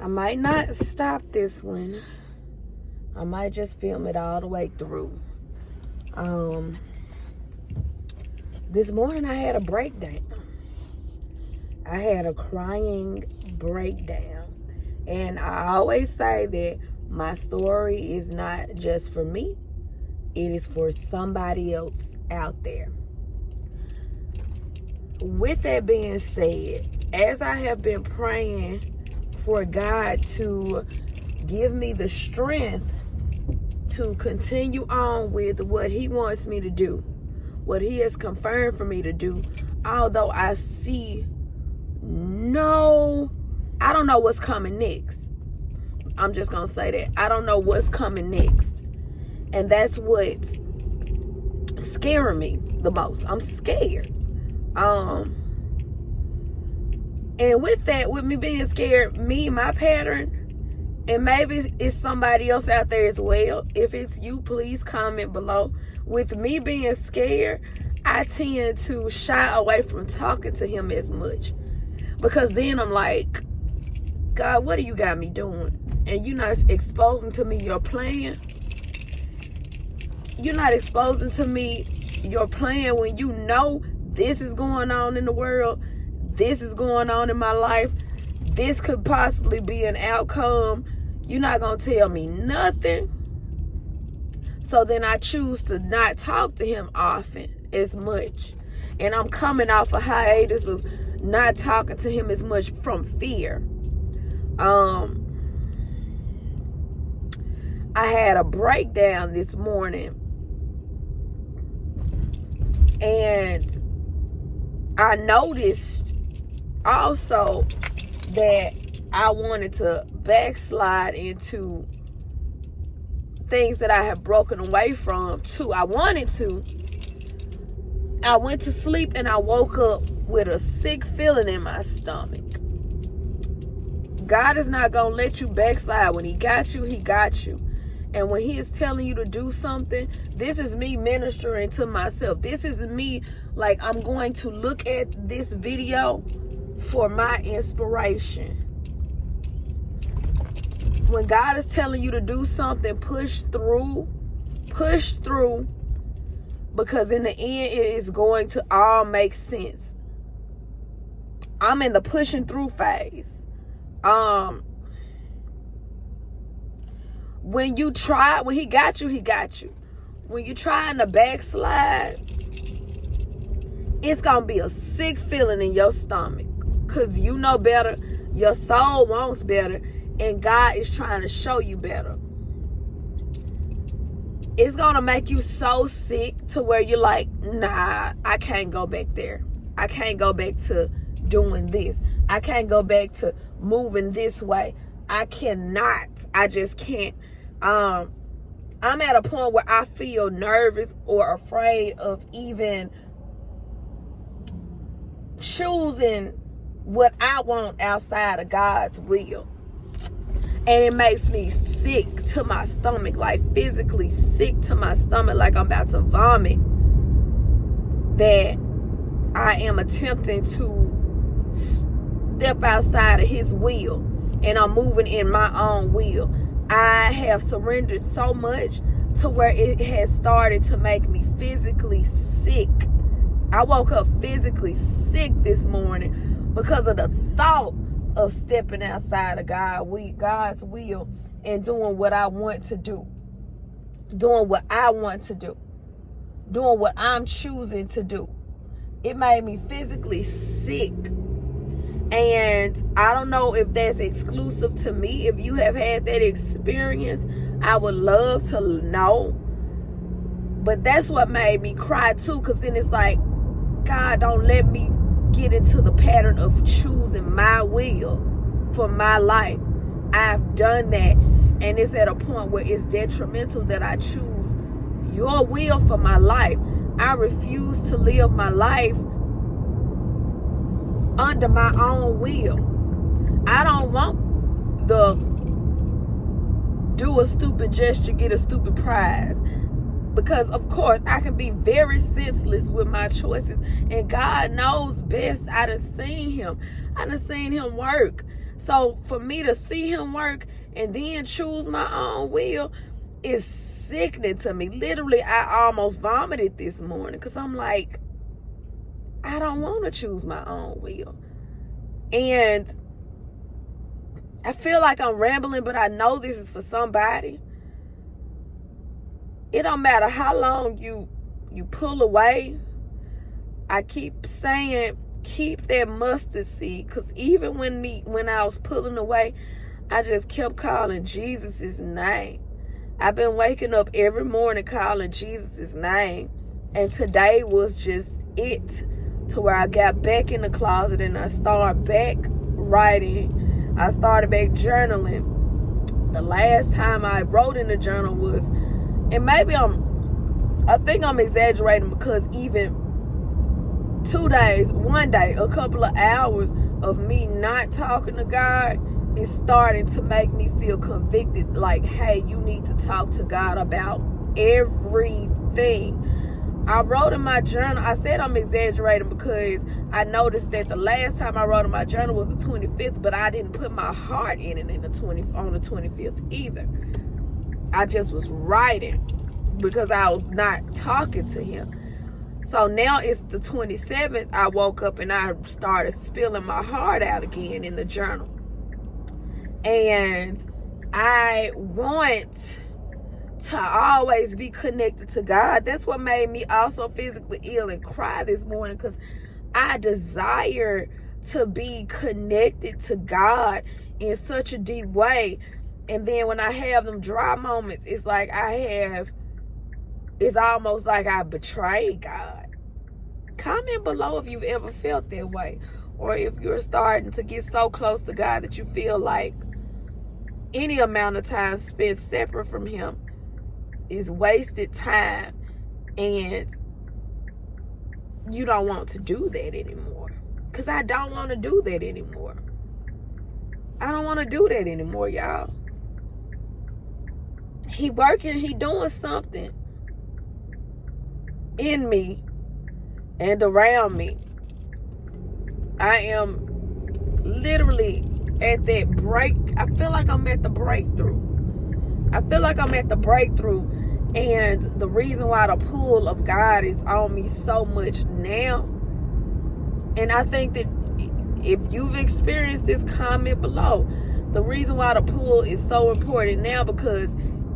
I might not stop this one. I might just film it all the way through. This morning I had a breakdown. I had a crying breakdown. And I always say that my story is not just for me. It is for somebody else out there. With that being said, as I have been praying for God to give me the strength to continue on with what He wants me to do, what He has confirmed for me to do, although I see I don't know what's coming next. I'm just going to say that. I don't know what's coming next. And that's what's scaring me the most. I'm scared. And with that, with me being scared, my pattern, and maybe it's somebody else out there as well. If it's you, please comment below. With me being scared, I tend to shy away from talking to Him as much. Because then I'm like, God, what do you got me doing? And you're not exposing to me your plan. You're not exposing to me your plan when you know this is going on in the world. This is going on in my life. This could possibly be an outcome. You're not going to tell me nothing. So then I choose to not talk to Him often as much. And I'm coming off a hiatus of not talking to Him as much from fear. I had a breakdown this morning. And I noticed also that I wanted to backslide into things that I have broken away from too. I went to sleep and I woke up with a sick feeling in my stomach. God is not going to let you backslide. When He got you, He got you. And when He is telling you to do something, this is me ministering to myself. This is me, like, I'm going to look at this video for my inspiration. When God is telling you to do something, push through, because in the end, it is going to all make sense. I'm in the pushing through phase. When He got you, He got you. When you're trying to backslide, it's going to be a sick feeling in your stomach. Because you know better, your soul wants better, and God is trying to show you better. It's going to make you so sick to where you're like, nah, I can't go back there. I can't go back to doing this. I can't go back to moving this way. I cannot. I just can't. I'm at a point where I feel nervous or afraid of even choosing what I want outside of God's will. And it makes me sick to my stomach, like physically sick to my stomach, like I'm about to vomit, that I am attempting to step outside of His will and I'm moving in my own will. I have surrendered so much to where it has started to make me physically sick. I woke up physically sick this morning because of the thought of stepping outside of God's will and doing what I want to do. Doing what I want to do. Doing what I'm choosing to do. It made me physically sick. And I don't know if that's exclusive to me. If you have had that experience, I would love to know. But that's what made me cry too. Because then it's like, God, don't let me get into the pattern of choosing my will for my life. I've done that. And it's at a point where it's detrimental that I choose your will for my life. I refuse to live my life under my own will. I don't want the do a stupid gesture, get a stupid prize. Because of course I can be very senseless with my choices, and God knows best. I done seen Him work. So for me to see him work and then choose my own will is sickening to me. Literally, I almost vomited this morning because I'm like, I don't want to choose my own will. And I feel like I'm rambling, but I know this is for somebody. It don't matter how long you pull away. I keep saying, keep that mustard seed, because even when I was pulling away, I just kept calling Jesus' name. I've been waking up every morning calling Jesus' name, and today was just it, to where I got back in the closet and I started back writing. I started back journaling. The last time I wrote in the journal was, and maybe I think I'm exaggerating, because even 2 days, one day, a couple of hours of me not talking to God is starting to make me feel convicted. Like, hey, you need to talk to God about everything. I wrote in my journal, I said I'm exaggerating because I noticed that the last time I wrote in my journal was the 25th, but I didn't put my heart in it on the 25th either. I just was writing because I was not talking to him. So now it's the 27th. I woke up and I started spilling my heart out again in the journal. And I want to always be connected to God. That's what made me also physically ill and cry this morning, because I desire to be connected to God in such a deep way. And then when I have them dry moments, it's like it's almost like I betrayed God. Comment below if you've ever felt that way, or if you're starting to get so close to God that you feel like any amount of time spent separate from him is wasted time, and you don't want to do that anymore. Because I don't want to do that anymore. I don't want to do that anymore, y'all. He working, he doing something in me and around me. I am literally at that break. I feel like I'm at the breakthrough. And the reason why the pull of God is on me so much now, and I think that if you've experienced this, comment below. The reason why the pull is so important now, because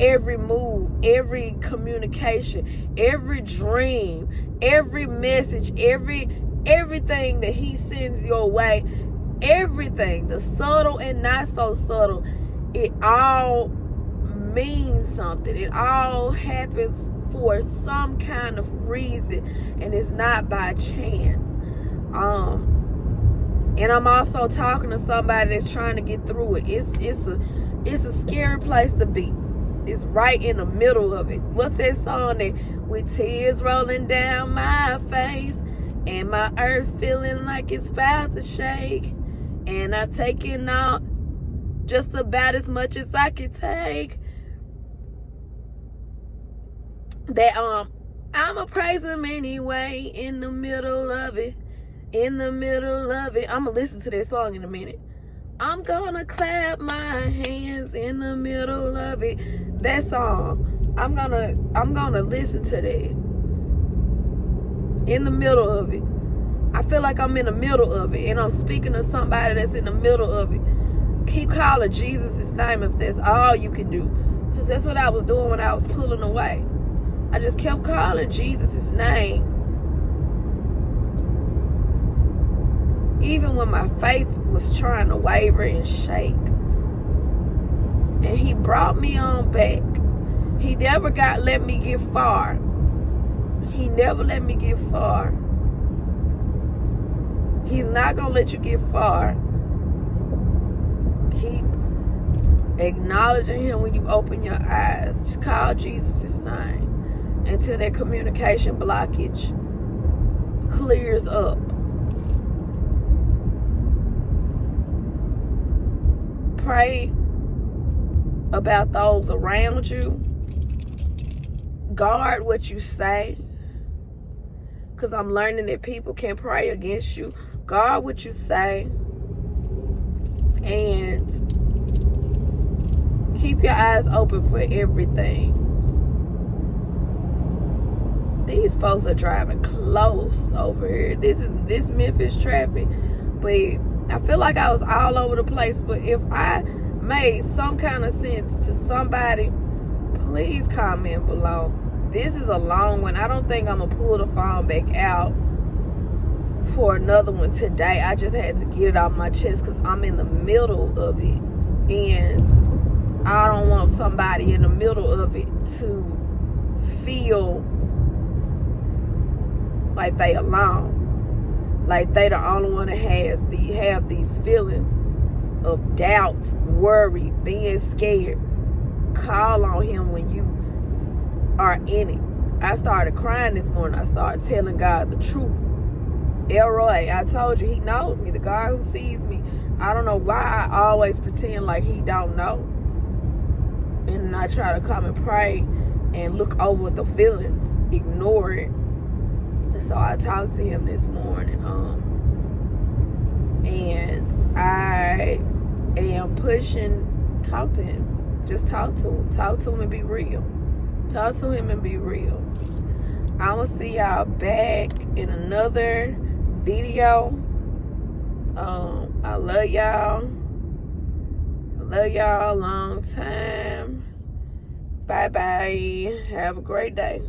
every move, every communication, every dream, every message, everything that he sends your way, everything, the subtle and not so subtle, it all means something. It all happens for some kind of reason, and it's not by chance. And I'm also talking to somebody that's trying to get through it. It's a scary place to be. It's right in the middle of it. What's that song that, with tears rolling down my face and my earth feeling like it's about to shake, and I've taken out just about as much as I could take. That I'ma praise him anyway in the middle of it. In the middle of it. I'ma listen to that song in a minute. I'm gonna clap my hands in the middle of it. That song. I'm gonna listen to that. In the middle of it. I feel like I'm in the middle of it, and I'm speaking to somebody that's in the middle of it. Keep calling Jesus' name if that's all you can do. Because that's what I was doing when I was pulling away. I just kept calling Jesus' name. Even when my faith was trying to waver and shake. And he brought me on back. He never let me get far. He never let me get far. He's not going to let you get far. Keep acknowledging him when you open your eyes. Just call Jesus' name until that communication blockage clears up. Pray about those around you. Guard what you say. Because I'm learning that people can pray against you. Guard what you say. And keep your eyes open for everything. These folks are driving close over here. This Memphis traffic. But I feel like I was all over the place. But if I made some kind of sense to somebody, please comment below. This is a long one. I don't think I'm going to pull the phone back out for another one today. I just had to get it off my chest because I'm in the middle of it. And I don't want somebody in the middle of it to feel like they alone, like they the only one that have these feelings of doubt, worry, being scared. Call on him when you are in it. I started crying this morning. I started telling God the truth. Elroy, I told you, he knows me, the God who sees me. I don't know why I always pretend like he don't know, and I try to come and pray and look over the feelings, ignore it. So I talked to him this morning, and I am pushing. Talk to him. Just talk to him. Talk to him and be real. Talk to him and be real. I'm gonna see y'all back in another video. I love y'all. I love y'all a long time. Bye bye. Have a great day.